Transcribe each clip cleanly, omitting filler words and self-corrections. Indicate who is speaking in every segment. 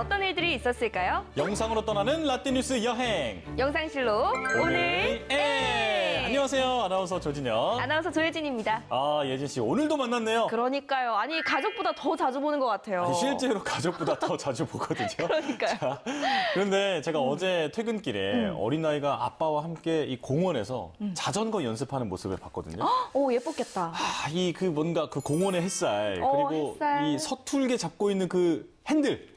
Speaker 1: 어떤 일들이 있었을까요?
Speaker 2: 영상으로 떠나는 라떼뉴스 여행.
Speaker 1: 영상실로 오늘
Speaker 2: 안녕하세요. 아나운서 조진영.
Speaker 1: 아나운서 조혜진입니다.
Speaker 2: 예진 씨 오늘도 만났네요.
Speaker 1: 그러니까요. 아니 가족보다 더 자주 보는 것 같아요.
Speaker 2: 아니, 실제로 가족보다 더 자주 보거든요.
Speaker 1: 그러니까요.
Speaker 2: 자, 그런데 제가 어제 퇴근길에 어린아이가 아빠와 함께 이 공원에서 자전거 연습하는 모습을 봤거든요.
Speaker 1: 오 예뻤겠다.
Speaker 2: 뭔가 그 공원의 햇살, 그리고
Speaker 1: 햇살.
Speaker 2: 이 서툴게 잡고 있는 그 핸들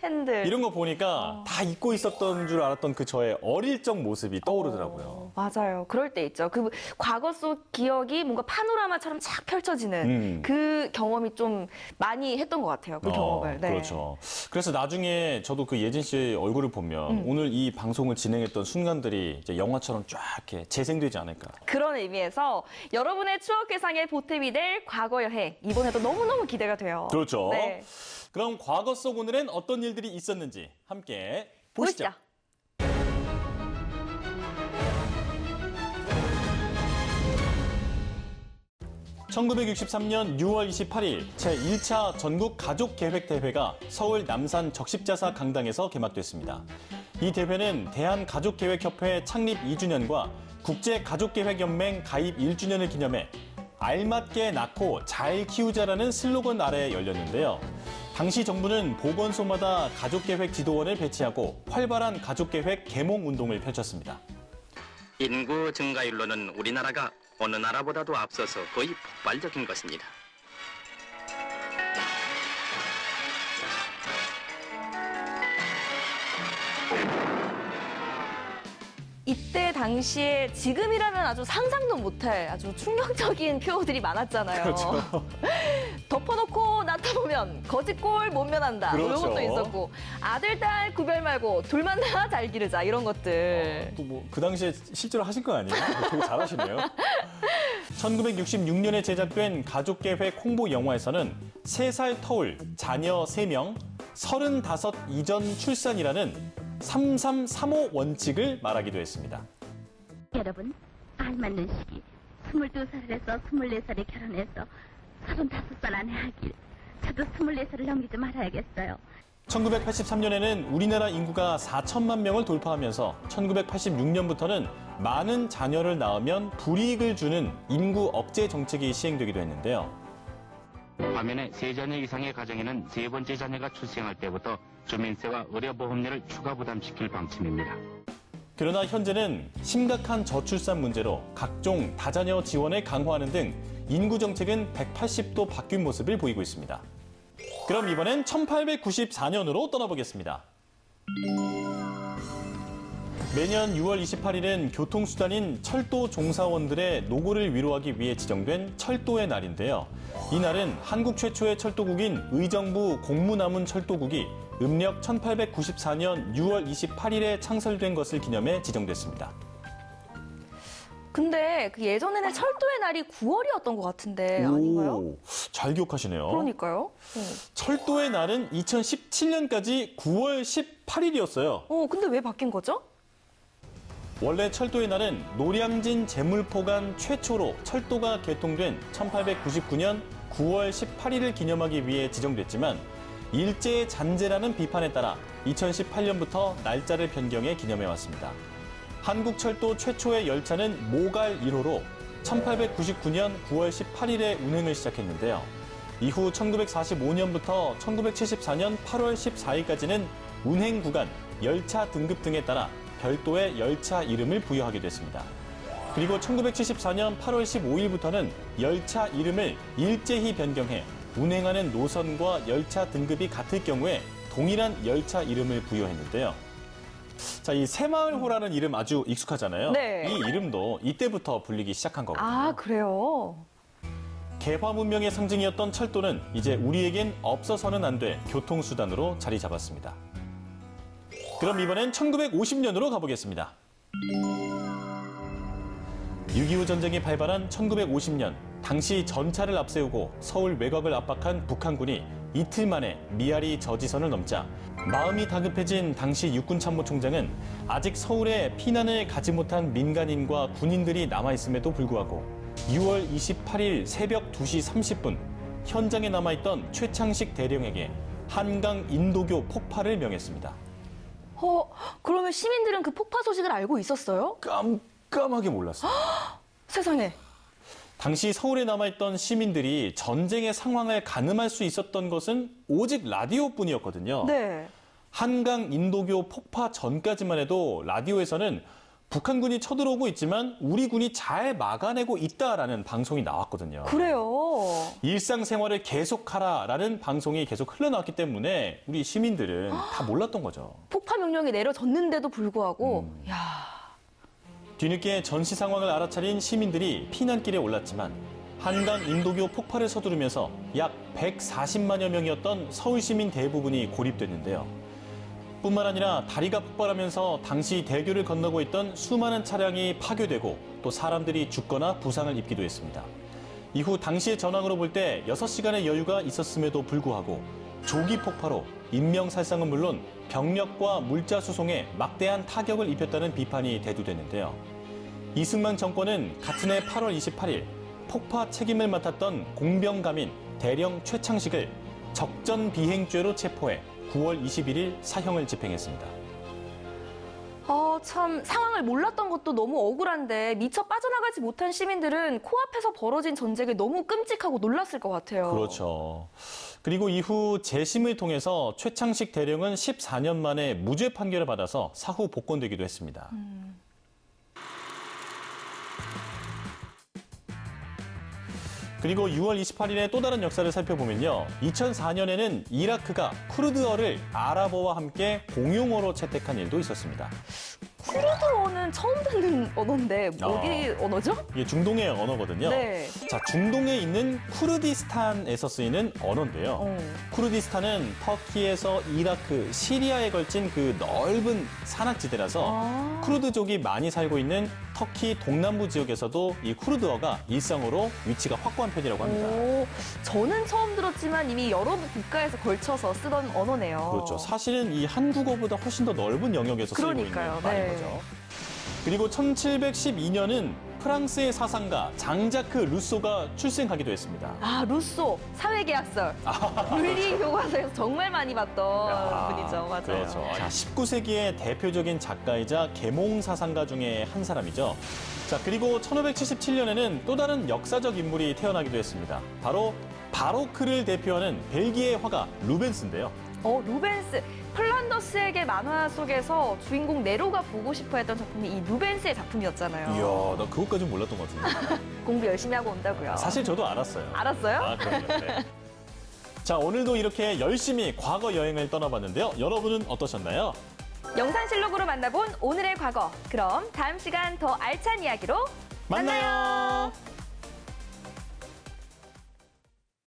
Speaker 2: 이런 거 보니까 다 잊고 있었던 줄 알았던 그 저의 어릴 적 모습이 떠오르더라고요.
Speaker 1: 맞아요. 그럴 때 있죠. 그 과거 속 기억이 뭔가 파노라마처럼 착 펼쳐지는 그 경험이 좀 많이 했던 것 같아요. 그 경험을. 네.
Speaker 2: 그렇죠. 그래서 나중에 저도 그 예진 씨 얼굴을 보면 오늘 이 방송을 진행했던 순간들이 이제 영화처럼 쫙 이렇게 재생되지 않을까.
Speaker 1: 그런 의미에서 여러분의 추억 회상에 보탬이 될 과거 여행 이번에도 너무너무 기대가 돼요.
Speaker 2: 그렇죠.
Speaker 1: 네.
Speaker 2: 그럼 과거 속 오늘은 어떤 일들이 있었는지 함께 보시죠. 1963년 6월 28일 제1차 전국 가족계획대회가 서울 남산 적십자사 강당에서 개막됐습니다. 이 대회는 대한가족계획협회 창립 2주년과 국제가족계획연맹 가입 1주년을 기념해 알맞게 낳고 잘 키우자라는 슬로건 아래 열렸는데요. 당시 정부는 보건소마다 가족계획 지도원을 배치하고 활발한 가족계획 계몽 운동을 펼쳤습니다.
Speaker 3: 인구 증가율로는 우리나라가 어느 나라보다도 앞서서 거의 폭발적인 것입니다.
Speaker 1: 이때 당시에 지금이라면 아주 상상도 못할 아주 충격적인 표어들이 많았잖아요.
Speaker 2: 그렇죠.
Speaker 1: 덮어놓고 나타보면 거짓골 못 면한다. 이런
Speaker 2: 그렇죠.
Speaker 1: 것도 있었고 아들, 딸 구별 말고 둘만 다 잘 기르자 이런 것들.
Speaker 2: 또 뭐 그 당시에 실제로 하신 거 아니에요? 되게 잘하시네요. 1966년에 제작된 가족계획 홍보 영화에서는 3살 터울, 자녀 3명, 35 이전 출산이라는 3335 원칙을 말하기도 했습니다.
Speaker 4: 여러분, 알맞는 시기 22살에서 24살에 결혼해서 35살 안에 하길. 저도 24살을 넘기지 말아야겠어요.
Speaker 2: 1983년에는 우리나라 인구가 4천만 명을 돌파하면서 1986년부터는 많은 자녀를 낳으면 불이익을 주는 인구 억제 정책이 시행되기도 했는데요.
Speaker 5: 반면에 3자녀 이상의 가정에는 3번째 자녀가 출생할 때부터 주민세와 의료보험료를 추가 부담시킬 방침입니다.
Speaker 2: 그러나 현재는 심각한 저출산 문제로 각종 다자녀 지원을 강화하는 등 인구 정책은 180도 바뀐 모습을 보이고 있습니다. 그럼 이번엔 1894년으로 떠나보겠습니다. 매년 6월 28일은 교통수단인 철도 종사원들의 노고를 위로하기 위해 지정된 철도의 날인데요. 이 날은 한국 최초의 철도국인 의정부 공무나문 철도국이 음력 1894년 6월 28일에 창설된 것을 기념해 지정됐습니다.
Speaker 1: 근데 그 예전에는 철도의 날이 9월이었던 것 같은데 아닌가요?
Speaker 2: 잘 기억하시네요.
Speaker 1: 그러니까요.
Speaker 2: 철도의 날은 2017년까지 9월 18일이었어요.
Speaker 1: 근데 왜 바뀐 거죠?
Speaker 2: 원래 철도의 날은 노량진 제물포간 최초로 철도가 개통된 1899년 9월 18일을 기념하기 위해 지정됐지만 일제의 잔재라는 비판에 따라 2018년부터 날짜를 변경해 기념해왔습니다. 한국철도 최초의 열차는 모갈 1호로 1899년 9월 18일에 운행을 시작했는데요. 이후 1945년부터 1974년 8월 14일까지는 운행 구간, 열차 등급 등에 따라 별도의 열차 이름을 부여하게 됐습니다. 그리고 1974년 8월 15일부터는 열차 이름을 일제히 변경해 운행하는 노선과 열차 등급이 같을 경우에 동일한 열차 이름을 부여했는데요. 자, 이 새마을호라는 이름 아주 익숙하잖아요.
Speaker 1: 네.
Speaker 2: 이 이름도 이때부터 불리기 시작한 거거든요.
Speaker 1: 아, 그래요?
Speaker 2: 개화 문명의 상징이었던 철도는 이제 우리에겐 없어서는 안 될 교통수단으로 자리 잡았습니다. 그럼 이번엔 1950년으로 가보겠습니다. 6.25 전쟁이 발발한 1950년, 당시 전차를 앞세우고 서울 외곽을 압박한 북한군이 이틀 만에 미아리 저지선을 넘자 마음이 다급해진 당시 육군참모총장은 아직 서울에 피난을 가지 못한 민간인과 군인들이 남아있음에도 불구하고 6월 28일 새벽 2시 30분 현장에 남아있던 최창식 대령에게 한강 인도교 폭파를 명했습니다.
Speaker 1: 그러면 시민들은 그 폭파 소식을 알고 있었어요?
Speaker 2: 깜깜하게 몰랐어요.
Speaker 1: 세상에.
Speaker 2: 당시 서울에 남아있던 시민들이 전쟁의 상황을 가늠할 수 있었던 것은 오직 라디오뿐이었거든요.
Speaker 1: 네.
Speaker 2: 한강 인도교 폭파 전까지만 해도 라디오에서는 북한군이 쳐들어오고 있지만 우리 군이 잘 막아내고 있다라는 방송이 나왔거든요.
Speaker 1: 그래요.
Speaker 2: 일상생활을 계속하라라는 방송이 계속 흘러나왔기 때문에 우리 시민들은 다 몰랐던 거죠.
Speaker 1: 폭파 명령이 내려졌는데도 불구하고 야.
Speaker 2: 뒤늦게 전시 상황을 알아차린 시민들이 피난길에 올랐지만 한강 인도교 폭파를 서두르면서 약 140만여 명이었던 서울 시민 대부분이 고립됐는데요. 뿐만 아니라 다리가 폭발하면서 당시 대교를 건너고 있던 수많은 차량이 파괴되고 또 사람들이 죽거나 부상을 입기도 했습니다. 이후 당시의 전황으로 볼 때 6시간의 여유가 있었음에도 불구하고 조기 폭파로 인명살상은 물론 병력과 물자 수송에 막대한 타격을 입혔다는 비판이 대두됐는데요. 이승만 정권은 같은 해 8월 28일 폭파 책임을 맡았던 공병감인 대령 최창식을 적전비행죄로 체포해 9월 21일 사형을 집행했습니다.
Speaker 1: 참 상황을 몰랐던 것도 너무 억울한데 미처 빠져나가지 못한 시민들은 코앞에서 벌어진 전쟁에 너무 끔찍하고 놀랐을 것 같아요.
Speaker 2: 그렇죠. 그리고 이후 재심을 통해서 최창식 대령은 14년 만에 무죄 판결을 받아서 사후 복권되기도 했습니다. 그리고 6월 28일에 또 다른 역사를 살펴보면요. 2004년에는 이라크가 쿠르드어를 아랍어와 함께 공용어로 채택한 일도 있었습니다.
Speaker 1: 쿠르드어는 처음 듣는 언어인데 어디 언어죠?
Speaker 2: 이게 중동의 언어거든요.
Speaker 1: 네.
Speaker 2: 자, 중동에 있는 쿠르디스탄에서 쓰이는 언어인데요. 쿠르디스탄은 터키에서 이라크, 시리아에 걸친 그 넓은 산악지대라서 쿠르드족이 많이 살고 있는 터키 동남부 지역에서도 이 쿠르드어가 일상어로 위치가 확고한 편이라고 합니다.
Speaker 1: 저는 처음 들었지만 이미 여러 국가에서 걸쳐서 쓰던 언어네요.
Speaker 2: 그렇죠. 사실은 이 한국어보다 훨씬 더 넓은 영역에서 쓰이고
Speaker 1: 그러니까요.
Speaker 2: 있는 말인
Speaker 1: 네.
Speaker 2: 거죠. 그리고 1712년은 프랑스의 사상가 장자크 루소가 출생하기도 했습니다.
Speaker 1: 루소, 사회계약설, 물리 교과서에서 정말 많이 봤던 분이죠. 맞아요.
Speaker 2: 그렇죠. 자, 19세기의 대표적인 작가이자 계몽 사상가 중에 한 사람이죠. 자, 그리고 1577년에는 또 다른 역사적 인물이 태어나기도 했습니다. 바로 바로크를 대표하는 벨기에 화가 루벤스인데요.
Speaker 1: 루벤스. 플란더스에게 만화 속에서 주인공 네로가 보고 싶어 했던 작품이 이 루벤스의 작품이었잖아요.
Speaker 2: 이야, 나 그것까진 몰랐던 것 같은데.
Speaker 1: 공부 열심히 하고 온다고요.
Speaker 2: 사실 저도 알았어요.
Speaker 1: 알았어요?
Speaker 2: 그럼요. 네. 자, 오늘도 이렇게 열심히 과거 여행을 떠나봤는데요. 여러분은 어떠셨나요?
Speaker 1: 영상실록으로 만나본 오늘의 과거. 그럼 다음 시간 더 알찬 이야기로
Speaker 2: 만나요.